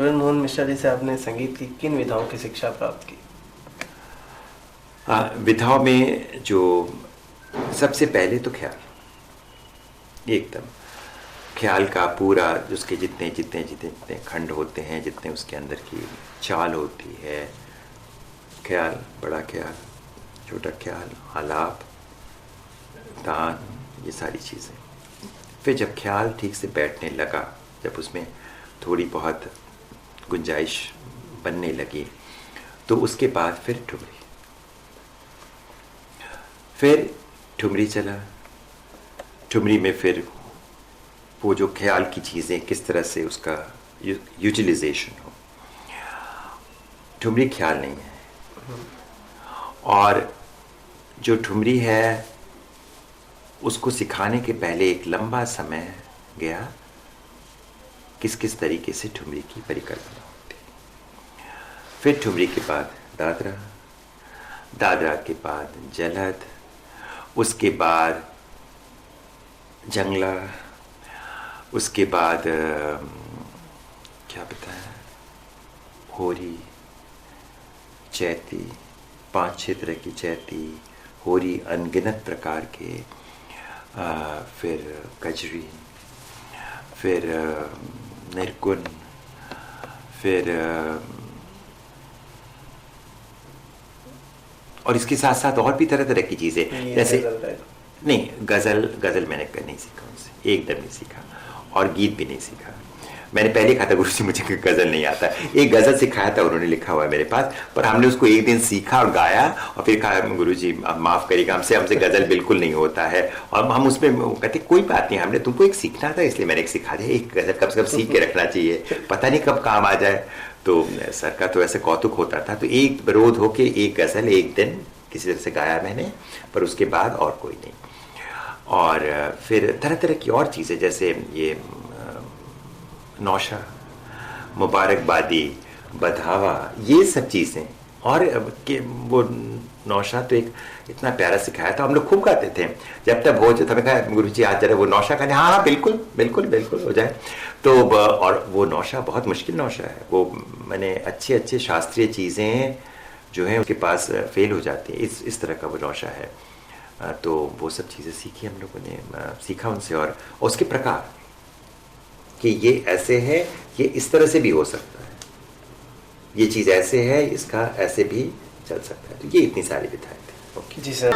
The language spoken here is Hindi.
मदन मोहन मिश्रा जी से आपने संगीत की किन विधाओं की शिक्षा प्राप्त की? विधाओं में जो सबसे पहले तो ख्याल, एकदम ख्याल का पूरा, उसके जितने जितने जितने जितने खंड होते हैं, जितने उसके अंदर की चाल होती है, ख्याल, बड़ा ख्याल, छोटा ख्याल, आलाप, तान, ये सारी चीज़ें। फिर जब ख्याल ठीक से बैठने लगा, जब उसमें थोड़ी बहुत गुंजाइश बनने लगी, तो उसके बाद फिर ठुमरी, फिर ठुमरी चला। ठुमरी में फिर वो जो ख्याल की चीज़ें किस तरह से उसका यूटिलाइजेशन हो। ठुमरी ख्याल नहीं है, और जो ठुमरी है उसको सिखाने के पहले एक लंबा समय गया, किस किस तरीके से ठुमरी की परिकल्पना होती। फिर ठुमरी के बाद दादरा, दादरा के बाद जलद, उसके बाद जंगला, उसके बाद क्या बताएं, होरी, चैती, 5-6 तरह की चैती, होरी अनगिनत प्रकार के, फिर कजरी, फिर निर्गुण, फिर और इसके साथ साथ और भी तरह तरह की चीज़ें, जैसे नहीं, गज़ल मैंने नहीं सीखा उनसे, एकदम नहीं सीखा, और गीत भी नहीं सीखा। मैंने पहले कहा था गुरु जी मुझे गज़ल नहीं आता, एक गज़ल सिखाया था, उन्होंने लिखा हुआ है मेरे पास, पर हमने उसको एक दिन सीखा और गाया, और फिर कहा गुरु जी आप माफ़ करिएगा, हमसे गज़ल बिल्कुल नहीं होता है। और हम उसमें कहते कोई बात नहीं, हमने तुमको एक सीखना था इसलिए मैंने एक सिखा दिया, एक गज़ल कम से कम सीख के रखना चाहिए, पता नहीं कब काम आ जाए। तो सर का तो ऐसे कौतुक होता था, तो एक विरोध हो के एक गज़ल एक दिन किसी तरह से गाया मैंने, पर उसके बाद और कोई नहीं। और फिर तरह तरह की और चीज़ें, जैसे ये नौशा, मुबारकबादी, बधावा, ये सब चीज़ें। और वो नौशा तो एक इतना प्यारा सिखाया था, हम लोग खूब गाते थे। जब तक हो जाता, मैं कहा गुरु जी आज जरा वो नौशा का, हाँ हाँ बिल्कुल बिल्कुल बिल्कुल हो जाए। तो और वो नौशा बहुत मुश्किल नौशा है, वो मैंने अच्छे अच्छे शास्त्रीय चीज़ें जो हैं उसके पास फेल हो जाती हैं, इस तरह का वो नौशा है। तो वो सब चीज़ें सीखी हम लोगों ने, सीखा उनसे, और उसके प्रकार कि ये ऐसे है, ये इस तरह से भी हो सकता है, ये चीज़ ऐसे है, इसका ऐसे भी चल सकता है। तो ये इतनी सारी विधाएं थी। ओके जी सर।